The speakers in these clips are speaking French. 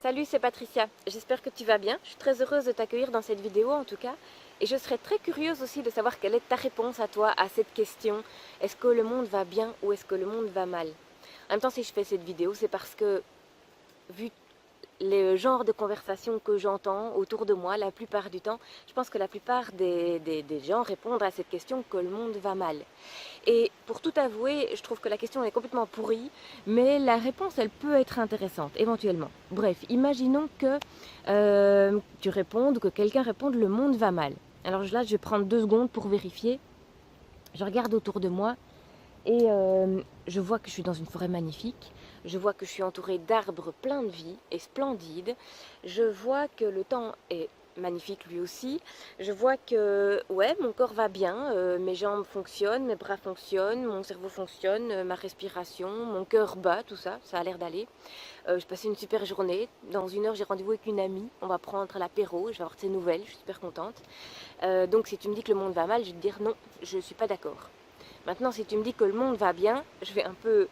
Salut, c'est Patricia. J'espère que tu vas bien. Je suis très heureuse de t'accueillir dans cette vidéo en tout cas. Et je serais très curieuse aussi de savoir quelle est ta réponse à toi à cette question. Est-ce que le monde va bien ou est-ce que le monde va mal? En même temps, si je fais cette vidéo, c'est parce que, vu le genre de conversation que j'entends autour de moi, la plupart du temps, je pense que la plupart des gens répondent à cette question que le monde va mal. Et pour tout avouer, je trouve que la question est complètement pourrie, mais la réponse, elle peut être intéressante, éventuellement. Bref, imaginons que tu répondes, que quelqu'un réponde le monde va mal. Alors là, je vais prendre 2 secondes pour vérifier. Je regarde autour de moi et je vois que je suis dans une forêt magnifique. Je vois que je suis entourée d'arbres pleins de vie et splendides. Je vois que le temps est magnifique lui aussi. Je vois que ouais, mon corps va bien, mes jambes fonctionnent, mes bras fonctionnent, mon cerveau fonctionne, ma respiration, mon cœur bat, tout ça, ça a l'air d'aller. Je passais une super journée. Dans 1 heure, j'ai rendez-vous avec une amie. On va prendre l'apéro, je vais avoir de ses nouvelles, je suis super contente. Donc si tu me dis que le monde va mal, je vais te dire non, je ne suis pas d'accord. Maintenant, si tu me dis que le monde va bien, je vais un peu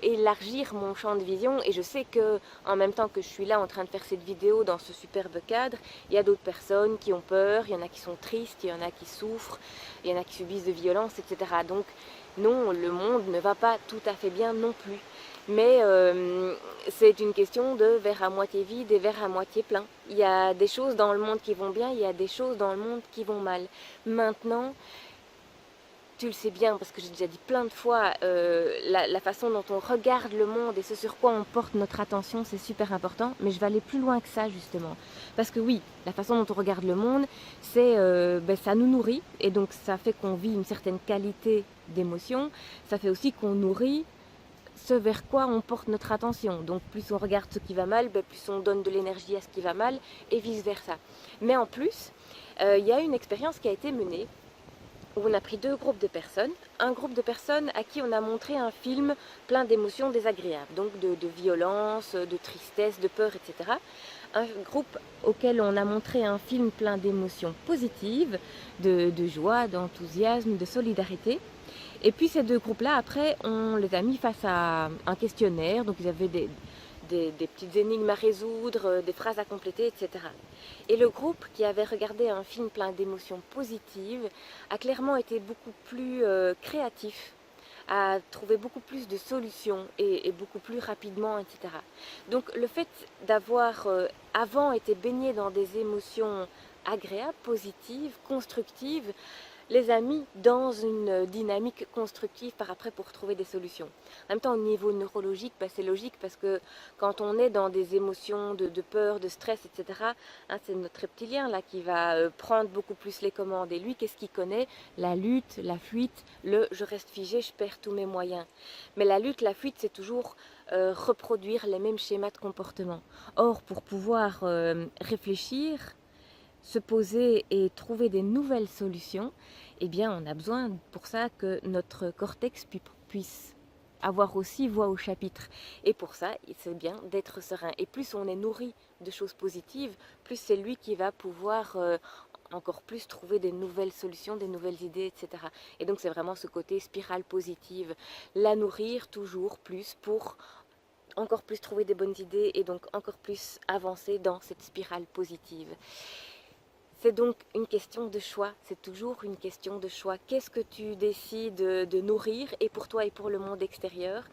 élargir mon champ de vision et je sais que en même temps que je suis là en train de faire cette vidéo dans ce superbe cadre, il y a d'autres personnes qui ont peur, il y en a qui sont tristes, il y en a qui souffrent, il y en a qui subissent de violences, etc. Donc non, le monde ne va pas tout à fait bien non plus. Mais c'est une question de verre à moitié vide et verre à moitié plein. Il y a des choses dans le monde qui vont bien, il y a des choses dans le monde qui vont mal. Maintenant, tu le sais bien parce que j'ai déjà dit plein de fois, la façon dont on regarde le monde et ce sur quoi on porte notre attention, c'est super important. Mais je vais aller plus loin que ça justement. Parce que oui, la façon dont on regarde le monde, c'est, ça nous nourrit et donc ça fait qu'on vit une certaine qualité d'émotion. Ça fait aussi qu'on nourrit ce vers quoi on porte notre attention. Donc plus on regarde ce qui va mal, plus on donne de l'énergie à ce qui va mal et vice versa. Mais en plus, il y a une expérience qui a été menée où on a pris 2 groupes de personnes. Un groupe de personnes à qui on a montré un film plein d'émotions désagréables, donc de violence, de tristesse, de peur, etc. Un groupe auquel on a montré un film plein d'émotions positives, de joie, d'enthousiasme, de solidarité. Et puis ces 2 groupes-là, après, on les a mis face à un questionnaire, donc ils avaient des petites énigmes à résoudre, des phrases à compléter, etc. Et le groupe qui avait regardé un film plein d'émotions positives a clairement été beaucoup plus créatif, a trouvé beaucoup plus de solutions et beaucoup plus rapidement, etc. Donc le fait d'avoir avant été baigné dans des émotions agréables, positives, constructives, les a mis dans une dynamique constructive par après pour trouver des solutions. En même temps, au niveau neurologique, c'est logique parce que quand on est dans des émotions de peur, de stress, etc., c'est notre reptilien là qui va prendre beaucoup plus les commandes. Et lui, qu'est-ce qu'il connaît? La lutte, la fuite, le je reste figé, je perds tous mes moyens. Mais la lutte, la fuite, c'est toujours reproduire les mêmes schémas de comportement. Or, pour pouvoir réfléchir, se poser et trouver des nouvelles solutions, eh bien on a besoin pour ça que notre cortex puisse avoir aussi voix au chapitre. Et pour ça, c'est bien d'être serein. Et plus on est nourri de choses positives, plus c'est lui qui va pouvoir encore plus trouver des nouvelles solutions, des nouvelles idées, etc. Et donc c'est vraiment ce côté spirale positive. La nourrir toujours plus pour encore plus trouver des bonnes idées et donc encore plus avancer dans cette spirale positive. C'est donc une question de choix, c'est toujours une question de choix. Qu'est-ce que tu décides de nourrir et pour toi et pour le monde extérieur?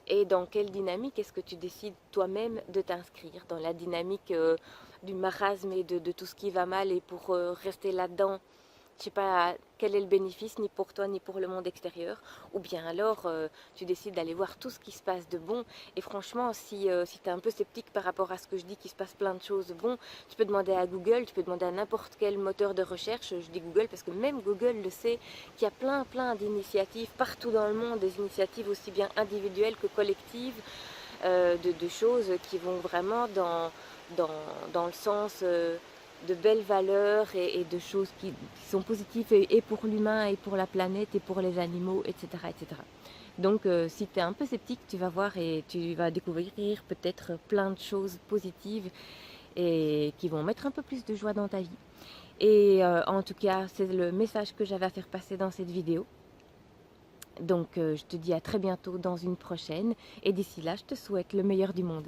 Et dans quelle dynamique est-ce que tu décides toi-même de t'inscrire? Dans la dynamique du marasme et de tout ce qui va mal et pour rester là-dedans, je ne sais pas quel est le bénéfice ni pour toi ni pour le monde extérieur, ou bien alors tu décides d'aller voir tout ce qui se passe de bon. Et franchement, si tu es un peu sceptique par rapport à ce que je dis, qu'il se passe plein de choses de bon, tu peux demander à Google, tu peux demander à n'importe quel moteur de recherche. Je dis Google parce que même Google le sait, qu'il y a plein d'initiatives partout dans le monde, des initiatives aussi bien individuelles que collectives, de choses qui vont vraiment dans le sens de belles valeurs et de choses qui sont positives et pour l'humain et pour la planète et pour les animaux, etc. etc. Donc si tu es un peu sceptique, tu vas voir et tu vas découvrir peut-être plein de choses positives et qui vont mettre un peu plus de joie dans ta vie. Et en tout cas, c'est le message que j'avais à faire passer dans cette vidéo. Donc je te dis à très bientôt dans une prochaine et d'ici là, je te souhaite le meilleur du monde.